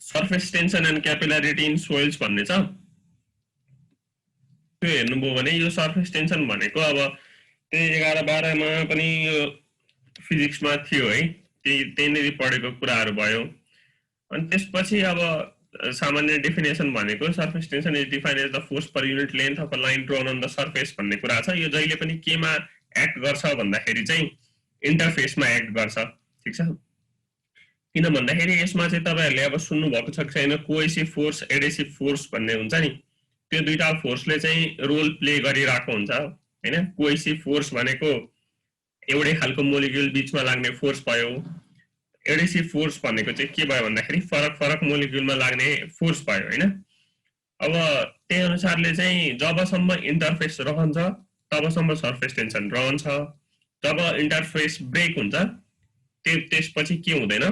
Surface tension and capillarity in soils भन्ने छ। त्यो हेर्नुभयो भने यो सर्फेस टेन्सन भनेको अब त्यही 11-12 मा पनि यो फिजिक्समा थियो है, त्यहीँनेरि पढेको कुराहरू भयो। अनि त्यसपछि अब सामान्य डेफिनेसन भनेको surface tension is defined as the force per unit length of a line drawn on the surface भन्ने कुरा छ। यो जहिले पनि केमा एक्ट गर्छ भन्दाखेरि चाहिँ इन्टरफेसमा एक्ट गर्छ, ठीक छ। किन भन्दाखेरि यसमा चाहिँ तपाईहरुले अब सुन्नु भएको छ कि छैन, कोहेसिभ फोर्स एडेसिभ फोर्स भन्ने हुन्छ नि, त्यो दुईटा फोर्सले चाहिँ रोल प्ले गरिरहेको हुन्छ हैन। कोहेसिभ फोर्स भनेको एउटै खालको मोलिक्युल बीचमा लाग्ने फोर्स भयो। एडेसिभ फोर्स भनेको चाहिँ के भयो भन्दाखेरि फरक फरक मोलिक्युलमा लाग्ने फोर्स भयो हैन। अब त्यही अनुसारले चाहिँ जबसम्म इन्टरफेस रहन्छ तबसम्म सर्फेस टेन्सन रहन्छ। जब इन्टरफेस ब्रेक हुन्छ त्यसपछि के हुँदैन,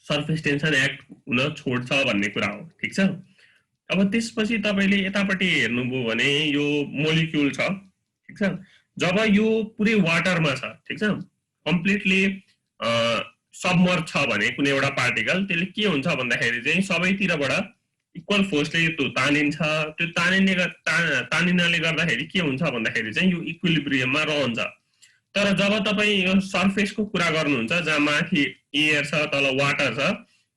सर्फेस टेन्सन एक्ट हुन छोड्छ भन्ने कुरा हो, ठीक छ। अब त्यसपछि तपाईले यतापट्टि हेर्नुभयो भने यो मोलिक्युल छ, ठीक छ। जब यो पुरै वाटरमा छ, ठीक छ, कम्प्लिटली सबमर्ज छ भने कुनै एउटा पार्टिकल, त्यसले के हुन्छ भन्दाखेरि चाहिँ सबैतिरबाट इक्वल फोर्सले त्यो तानिन्छ। त्यो तानिनाले गर्दाखेरि के हुन्छ भन्दाखेरि चाहिँ यो इक्विलिब्रियममा रहन्छ। तर जब तपाई यो सर्फेसको कुरा गर्नुहुन्छ जहाँ माथि एयर छ तल वाटर छ,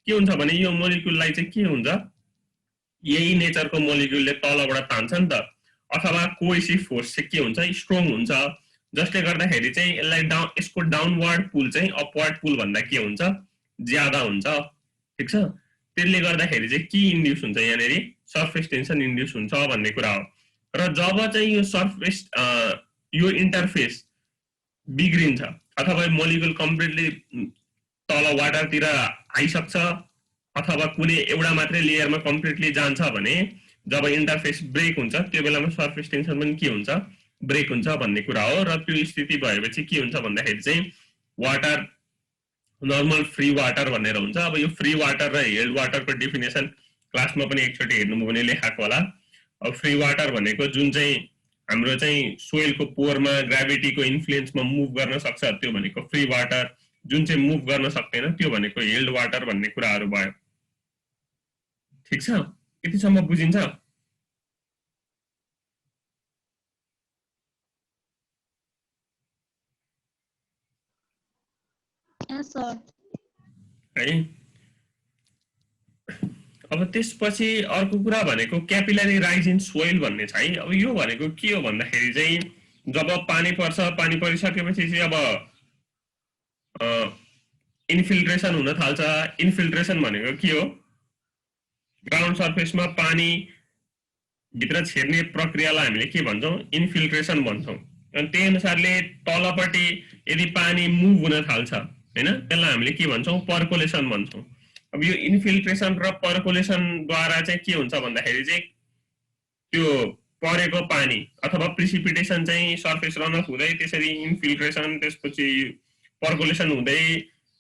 के हुन्छ भने यो मोलिक्युललाई चाहिँ के हुन्छ, यही नेचरको मोलिक्युलले तलबाट तान्छ नि त, अथवा कोहेसिभ फोर्स चाहिँ के हुन्छ, स्ट्रङ हुन्छ, जसले गर्दाखेरि चाहिँ यसलाई यसको डाउनवर्ड पुल चाहिँ अपवर्ड पुल भन्दा के हुन्छ, ज्यादा हुन्छ, ठीक छ। त्यसले गर्दाखेरि चाहिँ के इन्ड्युस हुन्छ, यहाँनेरि सर्फेस टेन्सन इन्ड्युस हुन्छ भन्ने कुरा हो। र जब चाहिँ यो सर्फेस यो इन्टरफेस बिग्रिन्छ अथवा मोलिक्युल कम्प्लिटली तल वाटरतिर आइसक्छ अथवा कुनै एउटा मात्रै लेयरमा कम्प्लिटली जान्छ भने जब इन्टरफेस ब्रेक हुन्छ त्यो बेलामा सर्फेस टेन्सन पनि के हुन्छ, ब्रेक हुन्छ भन्ने कुरा हो। र त्यो स्थिति भएपछि के हुन्छ भन्दाखेरि चाहिँ वाटर नर्मल फ्री वाटर भनेर हुन्छ। अब यो फ्री वाटर र हेल्ड वाटरको डेफिनेसन क्लासमा पनि एकचोटि हेर्नुभयो भने लेखाएको होला। अब फ्री वाटर भनेको जुन चाहिँ हाम्रो चाहिँ सोइलको पोरमा ग्राभिटीको इन्फ्लुएन्समा मुभ गर्न सक्छ त्यो भनेको फ्री वाटर, जुन चाहिँ मुभ गर्न सक्दैन त्यो भनेको हेल्ड वाटर भन्ने कुराहरू भयो, ठीक छ। यतिसम्म बुझिन्छ? है। अब त्यसपछि अर्को कुरा भनेको क्यापिलरी राइज इन सोइल भन्ने छ है। अब यो भनेको के हो भन्दाखेरि चाहिँ जब पानी पर्छ, पानी परिसकेपछि चाहिँ अब इन्फिल्ट्रेसन हुन थाल्छ। इन्फिल्ट्रेसन भनेको के हो, ग्राउन्ड सर्फेसमा पानी भित्र छिर्ने प्रक्रियालाई हामीले के भन्छौँ, इन्फिल्ट्रेसन भन्छौँ। अनि त्यही अनुसारले तलपट्टि यदि पानी मुभ हुन थाल्छ हैन, त्यसलाई हामीले के भन्छौँ, पर्कोलेसन भन्छौँ। अब यो इन्फिल्ट्रेसन र पर्कोलेसन द्वारा चाहिँ के हुन्छ भन्दाखेरि चाहिँ त्यो परेको पानी अथवा प्रिसिपिटेसन चाहिँ सर्फेस रनअप हुँदै त्यसरी इन्फिल्ट्रेसन त्यसपछि पर्कोलेसन हुँदै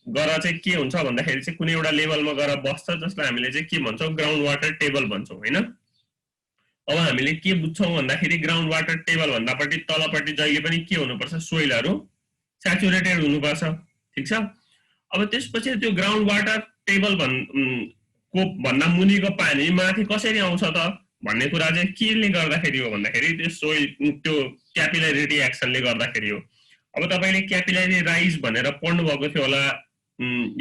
गएर चाहिँ के हुन्छ भन्दाखेरि चाहिँ कुनै एउटा लेभलमा गएर बस्छ जसलाई हामीले चाहिँ के भन्छौँ, ग्राउन्ड वाटर टेबल भन्छौँ हैन। अब हामीले के बुझ्छौँ भन्दाखेरि ग्राउन्ड वाटर टेबल भन्दापट्टि तलपट्टि जहिले पनि के हुनुपर्छ, सोइलहरू स्याचुरेटेड हुनुपर्छ, ठिक छ। अब त्यसपछि त्यो ग्राउन्ड वाटर टेबल को भन्दा मुनिको पानी माथि कसरी आउँछ त भन्ने कुरा चाहिँ केले गर्दाखेरि हो भन्दाखेरि त्यो सोइल त्यो क्यापिलरी एक्सनले गर्दाखेरि हो। अब तपाईले क्यापिलरी राइज भनेर पढ्नु भएको थियो होला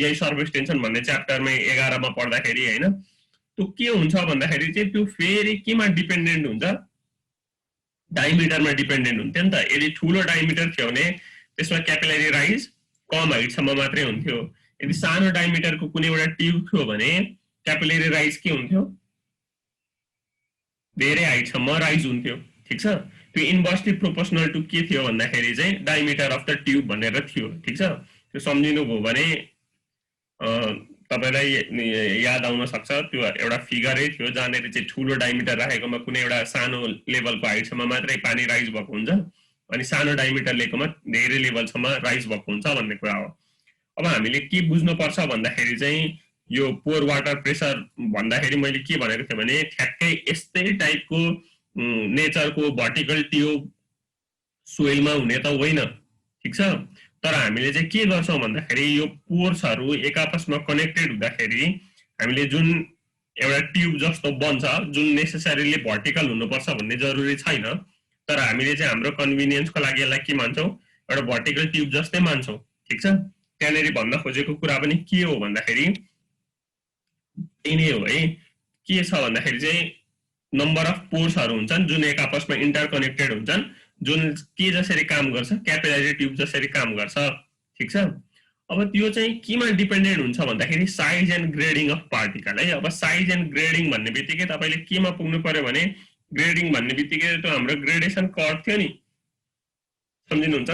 यही सर्फेस टेन्सन भन्ने च्याप्टरमै 11 मा पढ्दाखेरि हैन। त्यो के हुन्छ भन्दाखेरि चाहिँ त्यो फेरि केमा डिपेन्डेन्ट हुन्छ, डायमिटरमा डिपेन्डेन्ट हुन्थ्यो नि त। यदि ठुलो डायमिटर थियो भने त्यसमा क्यापिलरी राइज कम हाइटसम्म मात्रै हुन्थ्यो। यदि सानो डायमिटरको कुनै एउटा ट्युब थियो भने क्यापिलरी राइज के हुन्थ्यो, धेरै हाइटसम्म राइज हुन्थ्यो, ठिक छ। त्यो इन्भर्सली प्रोपोर्सनल टु के थियो भन्दाखेरि चाहिँ डायमिटर अफ द ट्युब भनेर थियो, ठिक छ। त्यो सम्झिनु भयो भने तपाईलाई याद आउन सक्छ, त्यो एउटा फिगरै थियो जहाँनेर चाहिँ ठुलो डायमिटर राखेकोमा कुनै एउटा सानो लेभलको हाइटसम्म मात्रै पानी राइज भएको हुन्छ अनि सानो डायमिटर लिएकोमा धेरै लेभलसम्म राइज भएको हुन्छ भन्ने कुरा हो। अब हामीले के बुझ्नुपर्छ भन्दाखेरि चाहिँ यो पोर वाटर प्रेसर भन्दाखेरि मैले के भनेको थिएँ भने ठ्याक्कै यस्तै टाइपको नेचरको भर्टिकल ट्युब सोइलमा हुने त होइन, ठिक छ। तर हामीले चाहिँ के गर्छौँ भन्दाखेरि यो पोर्सहरू एक आपसमा कनेक्टेड हुँदाखेरि हामीले जुन एउटा ट्युब जस्तो बन्छ जुन नेसेसरीली भर्टिकल हुनुपर्छ भन्ने जरुरी छैन, तर हामीले चाहिँ हाम्रो कन्भिनियन्सको लागि यसलाई के मान्छौँ, एउटा भर्टिकल ट्युब जस्तै मान्छौँ। ठिक छ, त्यहाँनेरि भन्न खोजेको कुरा पनि के हो भन्दाखेरि त्यही नै हो है। के छ भन्दाखेरि चाहिँ नम्बर अफ पोर्सहरू हुन्छन् जुन एक आपसमा इन्टरकनेक्टेड हुन्छन्, जुन के जसरी काम गर्छ, क्यापिलरी ट्युब जसरी काम गर्छ। ठिक छ, अब त्यो चाहिँ केमा डिपेन्डेन्ट हुन्छ भन्दाखेरि size and grading of particle है। अब साइज एन्ड ग्रेडिङ भन्ने बित्तिकै तपाईँले केमा पुग्नु पर्यो भने ग्रेडिङ भन्ने बित्तिकै त्यो हाम्रो ग्रेडेसन कर्भ थियो नि, सम्झिनुहुन्छ?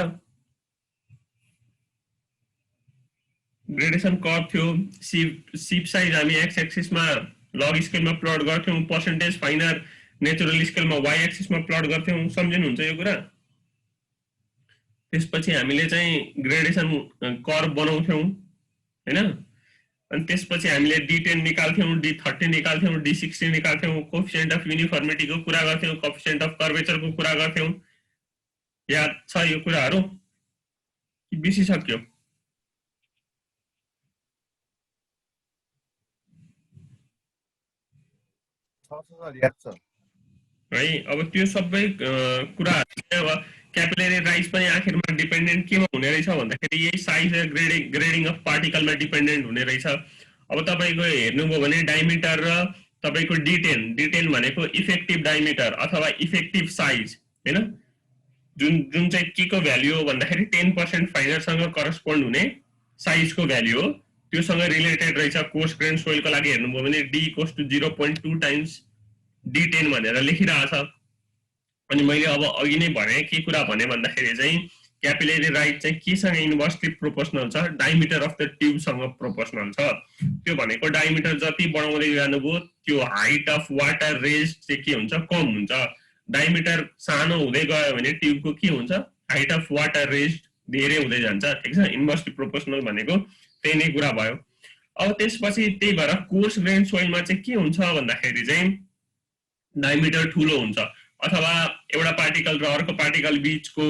ग्रेडेसन कर्भ थियो, सिप साइज हामी एक्स एक्सिसमा लग स्केलमा प्लट गर्थ्यौँ, पर्सेन्टेज फाइनर नेचुरल स्केलमा वाइ एक्सिसमा प्लट गर्थ्यौँ, सम्झिनुहुन्छ यो कुरा? त्यसपछि हामीले चाहिँ ग्रेडेसन कर्भ बनाउँथ्यौँ हैन, अनि त्यसपछि हामीले D10 निकाल्थ्यौँ, D30 निकाल्थ्यौँ, D60 निकाल्थ्यौँ, coefficient of युनिफर्मिटीको कुरा गर्थ्यौँ, कोएफिसिएन्ट अफ कर्वेचरको कुरा गर्थ्यौँ। याद छ यो कुराहरू कि बिर्सिसक्यो? है, अब त्यो सबै कुराहरू अब क्यापिलरी राइज पनि आखिरमा डिपेन्डेन्ट केमा हुने रहेछ भन्दाखेरि यही साइज र ग्रेडिङ अफ पार्टिकलमा डिपेन्डेन्ट हुने रहेछ। अब तपाईँको हेर्नुभयो भने डायमिटर र तपाईँको D10 भनेको इफेक्टिभ डायमिटर अथवा इफेक्टिभ साइज हैन, जुन चाहिँ के को भ्यालु हो भन्दाखेरि 10% फाइनरसँग करस्पोन्ड हुने साइजको भ्यालु हो, त्योसँग रिलेटेड रहेछ। कोर्स ग्रेन सोइलको लागि हेर्नुभयो भने D = 0.2 टाइम्स D10 भनेर लेखिरहेछ। अनि मैले अब अघि नै भने के कुरा भने भन्दाखेरि चाहिँ क्यापिलरी राइज चाहिँ केसँग इन्भर्सली प्रोपोर्सनल छ, डायमिटर अफ द ट्युबसँग प्रोपोर्सनल छ। त्यो भनेको डायमिटर जति बढाउँदै जानुभयो त्यो हाइट अफ वाटर रेज चाहिँ के हुन्छ, कम हुन्छ। डायमिटर सानो हुँदै गयो भने ट्युबको के हुन्छ, हाइट अफ वाटर रेज धेरै हुँदै जान्छ। ठिक छ, इन्भर्सली प्रोपोर्सनल भनेको त्यही नै कुरा भयो। अब त्यसपछि त्यही भएर कोर्स ग्रेन सोइलमा चाहिँ के हुन्छ भन्दाखेरि चाहिँ डायमिटर ठुलो हुन्छ अथवा एउटा पार्टिकल र अर्को पार्टिकल बीचको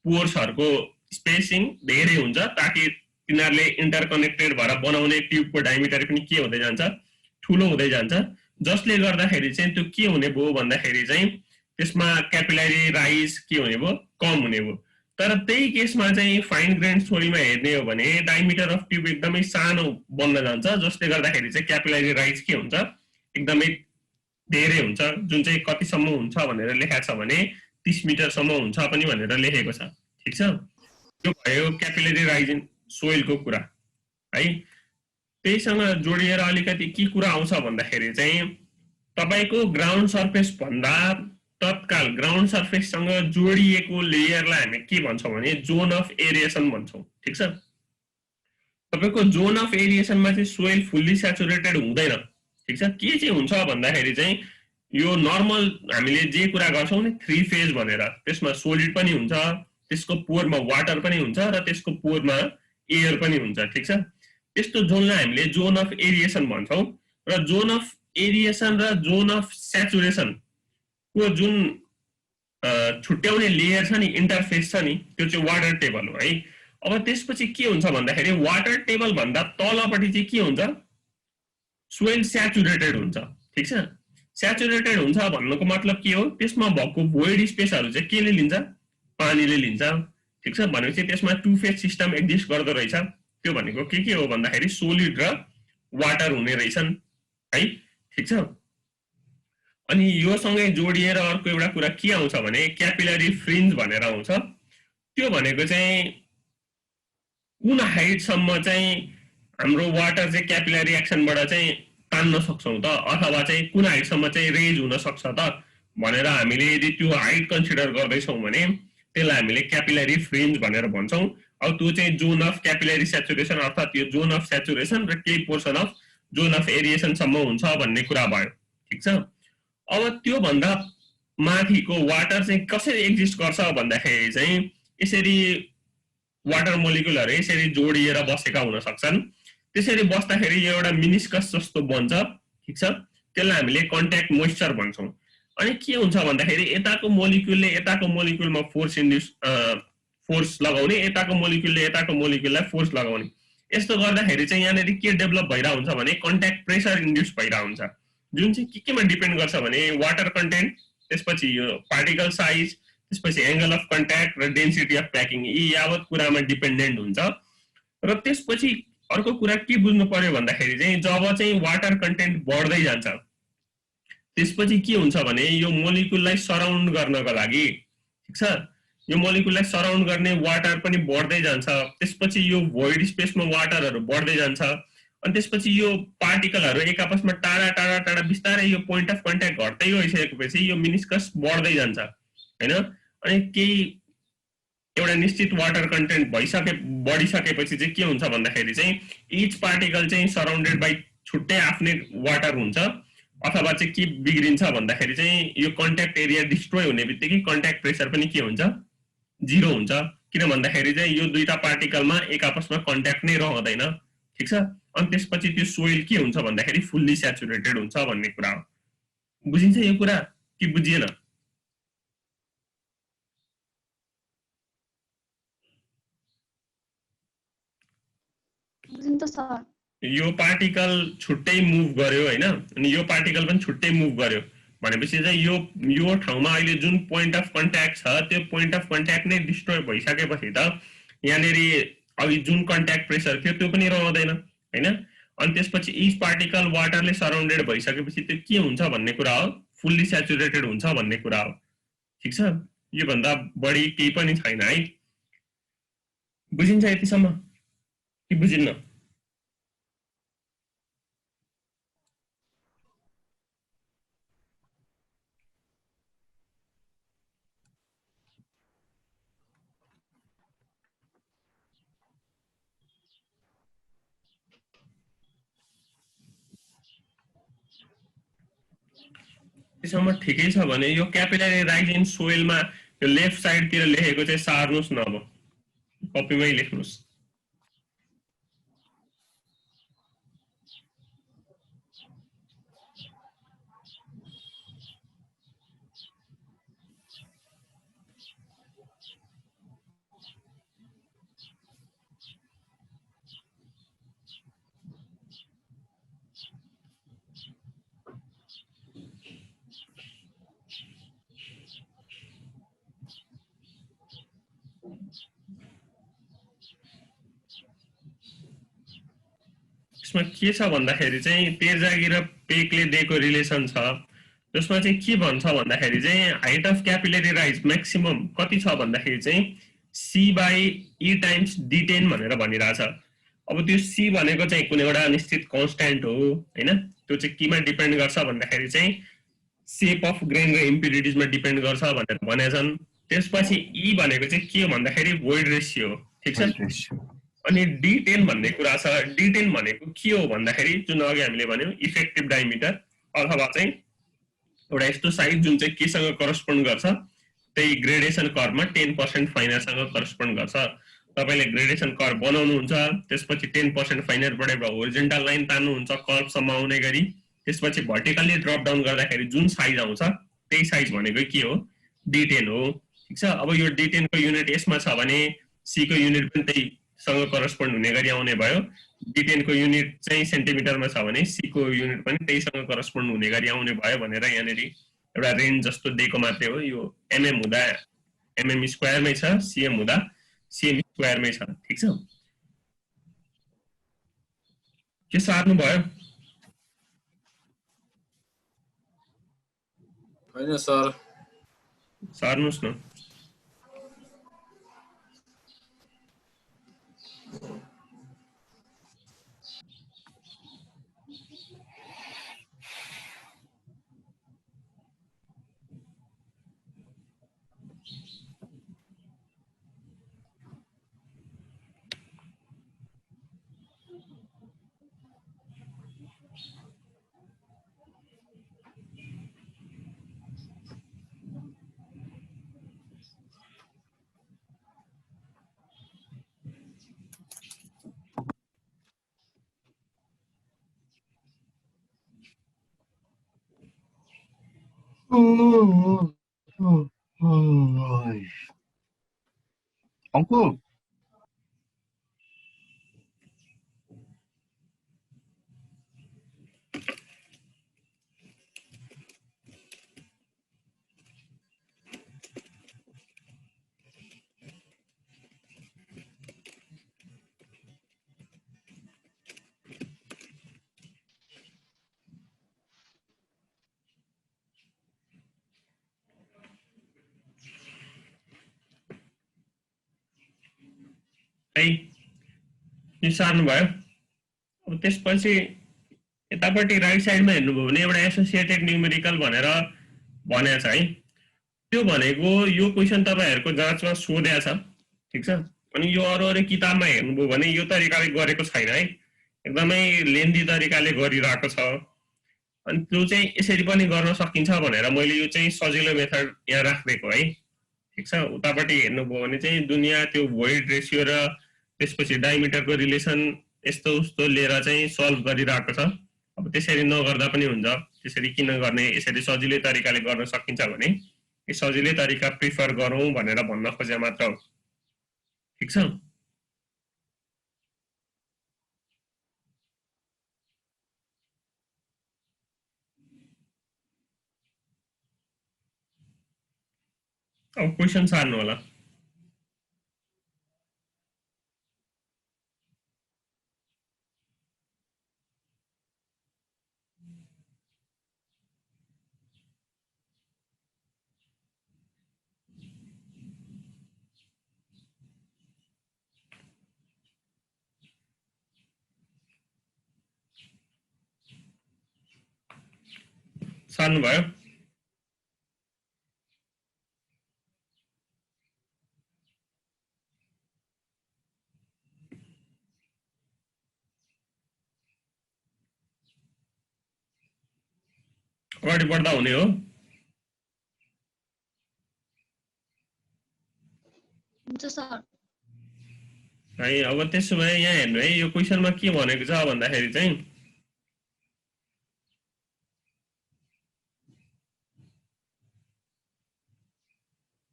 पोर्सहरुको स्पेसिङ धेरै हुन्छ, ताकि तिनीहरूले इन्टरकनेक्टेड भएर बनाउने ट्युबको डायमिटर पनि के हुँदै जान्छ, ठुलो हुँदै जान्छ, जसले गर्दाखेरि चाहिँ त्यो के हुने भयो भन्दाखेरि चाहिँ त्यसमा क्यापिलरी राइज के हुने भयो, कम हुने भयो। तर त्यही केसमा चाहिँ फाइन ग्रेन सोइलमा हेर्ने हो भने डायमिटर अफ ट्युब एकदमै सानो बन्न जान्छ, जसले गर्दाखेरि चाहिँ क्यापिलरी राइज के हुन्छ, एकदमै धेरै हुन्छ, जुन चाहिँ कतिसम्म हुन्छ भनेर लेखेको छ भने 30 मिटरसम्म हुन्छ पनि भनेर लेखेको छ। ठीक छ, त्यो भयो क्यापिलरी राइज इन सोइलको कुरा है। त्यहीसँग जोडिएर अलिकति के कुरा आउँछ भन्दाखेरि चाहिँ तपाईको ग्राउन्ड सर्फेस भन्दा तत्काल ग्राउन्ड सर्फेससँग जोडिएको लेयरलाई हामी के भन्छौँ भने जोन अफ एरिएसन भन्छौँ। ठीक छ, तपाईको जोन अफ एरिएसनमा चाहिँ सोइल फुल्ली स्याचुरेटेड हुँदैन। ठीक छ, के चाहिँ हुन्छ भन्दाखेरि चाहिँ यो नर्मल हामीले जे कुरा गर्छौँ नि 3 फेज भनेर, त्यसमा सोलिड पनि हुन्छ, त्यसको पोरमा वाटर पनि हुन्छ र त्यसको पोरमा एयर पनि हुन्छ। ठीक छ, त्यस्तो जोनलाई हामीले जोन अफ एरिएसन भन्छौँ। र जोन अफ एरिएसन र जोन अफ स्याचुरेसन को जुन छुट्याउने लेयर छ नि, इन्टरफेस छ नि, त्यो चाहिँ वाटर टेबल हो है। अब त्यसपछि के हुन्छ भन्दाखेरि वाटर टेबल भन्दा तलपट्टि चाहिँ के हुन्छ, सोइल स्याचुरेटेड हुन्छ। ठीक छ, स्याचुरेटेड हुन्छ भन्नुको मतलब के हो, त्यसमा भएको भोइड स्पेसहरु चाहिँ केले लिन्छ, पानीले लिन्छ। ठीक छ, भनेपछि त्यसमा 2 फेज सिस्टम एक्जिस्ट गर्दो रहेछ। त्यो भनेको के हो भन्दाखेरि सोलिड र वाटर हुने रहेछन् है। ठीक छ, अनि यो सँगै जोडिएर अर्को एउटा कुरा के आउँछ भने क्यापिलरी फ्रिन्ज भनेर आउँछ। त्यो भनेको चाहिँ कुन हाइट सम्म चाहिँ हाम्रो वाटर चाहिँ क्यापिलरी एक्सनबाट चाहिँ तान्न सक्छौं त, अथवा चाहिँ कुन हाइट सम्म चाहिँ रेज हुन सक्छ त भनेर हामीले यदि त्यो हाइट कन्सिडर गर्दैछौं भने त्यसलाई हामीले क्यापिलरी फ्रिन्ज भनेर भन्छौं। अब त्यो चाहिँ जोन अफ क्यापिलरी स्याचुरेसन अर्थात यो जोन अफ स्याचुरेसन र केही portion of John of aeration सम्म हुन्छ भन्ने कुरा भयो। ठीक छ, अब त्यो भन्दा माथिको वाटर चाहिँ कसरी एक्जिस्ट गर्छ भन्दाखेरि चाहिँ यसरी वाटर मोलिकुलहरु यसरी जोडिएर बसेका हुन सक्छन्। त्यसरी बस्दाखेरि एउटा मिनिस्कस जस्तो बन्छ। ठीक छ, त्यसलाई हामीले कन्ट्याक्ट मोइस्चर भन्छौं। अनि के हुन्छ भन्दाखेरि यताको मोलिकुलले यताको मोलिकुलमा फोर्स लगाउने, यताको मोलिकुलले यताको मोलिकुललाई फोर्स लगाउने। यस्तो गर्दाखेरि चाहिँ यहाँनिर के डेभलप भइरा हुन्छ भने कन्ट्याक्ट प्रेसर इन्ड्युस भइरा हुन्छ, जुन चाहिँ केमा डिपेन्ड गर्छ भने वाटर कन्टेन्ट, त्यसपछि यो पार्टिकल साइज, त्यसपछि एंगल अफ कन्ट्याक्ट र डेन्सिटी अफ प्याकिङ, यी यावत कुरामा डिपेन्डेन्ट हुन्छ। र त्यसपछि अर्को कुरा के बुझ्नु पर्यो भन्दाखेरि चाहिँ जब चाहिँ वाटर कन्टेन्ट बढ्दै जान्छ त्यसपछि के हुन्छ भने यो मोलिकुललाई सराउन्ड गर्नको लागि, ठीक छ, यो मोलिकुललाई सराउन्ड गर्ने वाटर पनि बढ्दै जान्छ, त्यसपछि यो भोइड स्पेसमा वाटरहरू बढ्दै जान्छ, अनि त्यसपछि यो पार्टिकलहरू एक आपसमा टाढा टाढा टाढा बिस्तारै यो पोइन्ट अफ कन्ट्याक्ट घट्दै गइसकेपछि यो मिनिस्कस बढ्दै जान्छ हैन। अनि केही एउटा निश्चित वाटर कन्टेन्ट बढिसकेपछि चाहिँ के हुन्छ भन्दाखेरि चाहिँ इच पार्टिकल चाहिँ सराउन्डेड बाइ छुट्टै आफ्नै वाटर हुन्छ, अथवा चाहिँ के बिग्रिन्छ भन्दाखेरि चाहिँ यो कन्ट्याक्ट एरिया डिस्ट्रोय हुने बित्तिकै कन्ट्याक्ट प्रेसर पनि के हुन्छ, जिरो हुन्छ, किन भन्दाखेरि चाहिँ यो दुईटा पार्टिकलमा एक आपसमा कन्ट्याक्ट नै रहँदैन, ठीक छ। अनि त्यसपछि त्यो सोइल के हुन्छ भन्दाखेरि फुल्ली स्याचुरेटेड हुन्छ भन्ने कुरा हो। बुझिन्छ यो कुरा कि बुझिएन? बुझिन्छ सर। यो पार्टिकल छुट्टै मुभ गर्यो हैन, अनि यो पार्टिकल पनि छुट्टै मुभ गर्यो भनेपछि चाहिँ यो ठाउँमा अहिले जुन पोइन्ट अफ कन्ट्याक्ट छ त्यो पोइन्ट अफ कन्ट्याक्ट नै डिस्ट्रोय भइसकेपछि त यहाँनिर अघि जुन कन्ट्याक्ट प्रेसर थियो त्यो पनि रहँदैन हैन। अनि त्यसपछि इच पार्टिकल वाटरले सराउन्डेड भइसकेपछि त्यो के हुन्छ भन्ने कुरा हो, फुल्ली स्याचुरेटेड हुन्छ भन्ने कुरा हो, ठीक छ। यो भन्दा बढी केही पनि छैन है। बुझिन्छ यतिसम्म कि बुझिन्न? त्यसमा ठिकै छ भने यो क्यापिलरी राइज इन सोइलमा यो लेफ्ट साइडतिर लेखेको चाहिँ सार्नुस् न, अब कपीमै लेख्नुस्। यसमा के छ भन्दाखेरि चाहिँ पेर्जागी र पेकले दिएको रिलेसन छ, जसमा चाहिँ के भन्छ भन्दाखेरि चाहिँ height of capillary rise maximum कति छ भन्दाखेरि चाहिँ C/E टाइम्स D10 भनेर भनिरहेछ। अब त्यो C भनेको चाहिँ कुनै एउटा निश्चित कन्स्ट्यान्ट हो हैन, त्यो चाहिँ केमा डिपेन्ड गर्छ भन्दाखेरि चाहिँ शेप अफ ग्रेन र इम्प्युरिटिजमा डिपेन्ड गर्छ भनेर भनेछन्। त्यसपछि E भनेको चाहिँ के हो भन्दाखेरि भोइड रेशियो हो, ठीक छ। अनि D10 भन्ने कुरा छ। D10 भनेको के हो भन्दाखेरि जुन अघि हामीले भन्यौ इफेक्टिभ डायमिटर अथवा चाहिँ एउटा यस्तो साइज जुन चाहिँ केसँग करस्पोन्ड गर्छ त्यही ग्रेडेसन कर्वमा 10% फाइनरसँग करस्पोन्ड गर्छ। तपाईले ग्रेडेसन कर्व बनाउनुहुन्छ, त्यसपछि 10% फाइनरबाट एउटा होरिजोन्टल लाइन तान्नुहुन्छ कर्वसम्म आउने गरी, त्यसपछि भर्टिकल्ली ड्रप डाउन गर्दाखेरि जुन साइज आउँछ त्यही साइज भनेको के हो, D10 हो, ठीक छ। अब यो D10 को युनिट यसमा छ भने C को युनिट पनि त्यही सँग करस्पोन्ड हुने गरी आउने भयो। D10 को युनिट चाहिँ सेन्टिमिटरमा छ भने C को युनिट पनि त्यहीसँग करस्पोन्ड हुने गरी आउने भयो भनेर यहाँनिर एउटा रेन्ज जस्तो दिएको मात्रै हो। यो mm हुँदा mm स्क्वायरमै छ, cm हुँदा cm स्क्वायरमै छ, ठीक छ। के सार्नु भयो? हैन सर, सार्नुस् न। अङ्कुल है यो सार्नु भयो। अब त्यसपछि यतापट्टि राइट साइडमा हेर्नुभयो भने एउटा एसोसिएटेड न्युमेरिकल भनेर भनेको छ है। त्यो भनेको यो क्वेसन तपाईहरुको जाँचमा सोधेको छ, ठीक छ। अनि यो अरु किताबमा हेर्नुभयो भने यो तरिकाले गरेको छैन है, एकदमै लेन्दी तरिकाले गरिरहेको छ। अनि त्यो चाहिँ यसरी पनि गर्न सकिन्छ भनेर मैले यो चाहिँ सजिलो मेथड यहाँ राखिदिएको है, ठीक छ। उतापट्टि हेर्नुभयो भने चाहिँ दुनिया त्यो भोइड रेशियो र त्यसपछि डायमिटरको रिलेसन यस्तो उस्तो लिएर चाहिँ सल्भ गरिरहेको छ। अब त्यसरी नगर्दा पनि हुन्छ, त्यसरी किन गर्ने, यसरी सजिलै तरिकाले गर्न सकिन्छ भने यो सजिलै तरिका प्रिफर गरौँ भनेर भन्न खोजे मात्र हो, ठीक छ। अब क्वेसन सार्नु होला। सार्नु भयो। अगाडि बढ्दा हुने हो। हुन्छ सर। है अब त्यसो भए यहाँ हेर्नु है, यो क्वेसनमा के भनेको छ भन्दाखेरि चाहिँ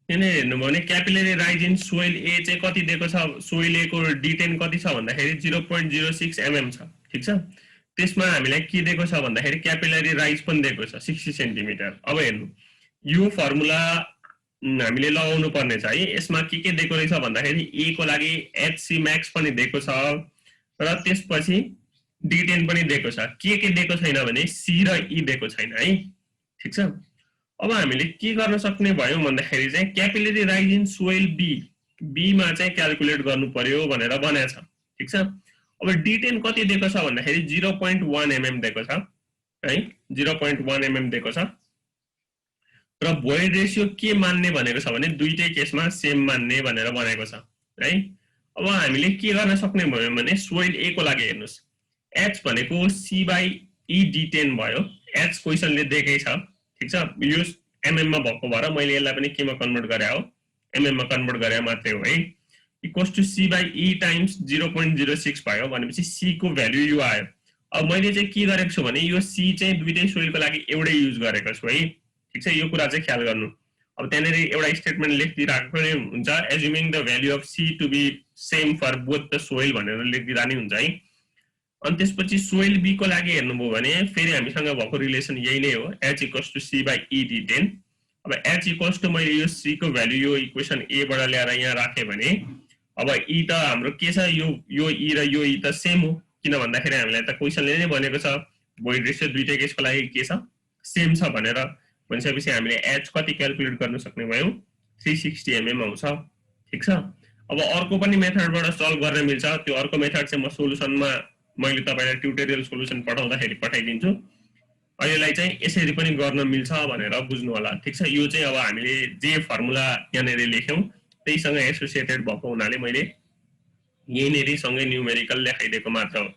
यहाँनिर हेर्नु भने क्यापिलरी राइज इन सोइल ए चाहिँ कति दिएको छ, सोइल ए को D10 कति छ भन्दाखेरि 0.06 mm छ, ठीक छ। त्यसमा हामीलाई के दिएको छ भन्दाखेरि क्यापिलरी राइज पनि दिएको छ 60 सेन्टिमिटर। अब हेर्नु यो फर्मुला हामीले लगाउनु पर्ने छ है। यसमा के दिएको रहेछ भन्दाखेरि ए को लागि HC max पनि दिएको छ र त्यसपछि D10 पनि दिएको छ। के दिएको छैन भने C र E दिएको छैन है, ठीक छ। अब हामीले के गर्न सक्ने भयौं भन्दाखेरि चाहिँ capillary rise in soil B मा चाहिँ क्याल्कुलेट गर्नु पर्यो भनेर भनेको छ, ठीक छ। अब D10 कति दिएको छ भन्दाखेरि 0.1 mm दिएको छ है, 0.1 mm दिएको छ र भोइड रेशियो के मान्ने भनेको छ भने दुईटै केसमा सेम मान्ने भनेर भनेको छ है। अब हामीले के गर्न सक्ने भयौं भने सोइल ए को लागि हेर्नुस्, H भनेको C/E D10 भयो। H क्वेशनले दिएकै छ, ठीक छ। यो mm मा भएको भएर मैले यसलाई पनि केमा कन्भर्ट गरे हो, mm मा कन्भर्ट गरे मात्रै हो है। इक्वल्स टु C/E टाइम्स 0.06 भयो भनेपछि C को भ्यालु यो आयो। अब मैले चाहिँ के गरेको छु भने यो C चाहिँ दुईटै सोइलको लागि एउटै युज गरेको छु है, ठीक छ। यो कुरा चाहिँ ख्याल गर्नु। अब त्यहाँनेर एउटा स्टेटमेन्ट लेखिदिराखेको पनि हुन्छ, assuming the value of C to be same for both the soil भनेर लेखिदिरा नि हुन्छ है। अनि त्यसपछि सोइल बी को लागि हेर्नुभयो भने फेरि हामीसँग भएको रिलेसन यही नै हो, H equals to C/E D10। अब H इक्वल्स टु मैले यो C को भ्यालु यो इक्वेसन ए बाट ल्याएर यहाँ राखे भने अब E त हाम्रो के छ, यो E र यो E त सेम हो, किन भन्दाखेरि हामीलाई त क्वेसनले नै भनेको छ भोइड रेशियो दुईटै केसको लागि के छ, सेम छ भनेर। भनेपछि हामीले H कति क्याल्कुलेट गर्न सक्ने भयौं, 360 mm आउँछ, ठीक छ। अब अर्को पनि मेथडबाट सल्भ गर्न मिल्छ। त्यो अर्को मेथड चाहिँ म सोलुसनमा मैले तपाईलाई ट्युटोरियल सोलुसन पठाउँदाखेरि पठाइदिन्छु। अहिलेलाई चाहिँ यसरी पनि गर्न मिल्छ भनेर बुझ्नु होला, ठीक छ। यो चाहिँ अब हामीले जे फर्मुला यहाँनेर लेख्यौं त्यहीसँग एसोसिएटेड भएको हुनाले मैले यहीँनेरि सँगै न्युमेरिकल लेखाइदिएको मात्र हो।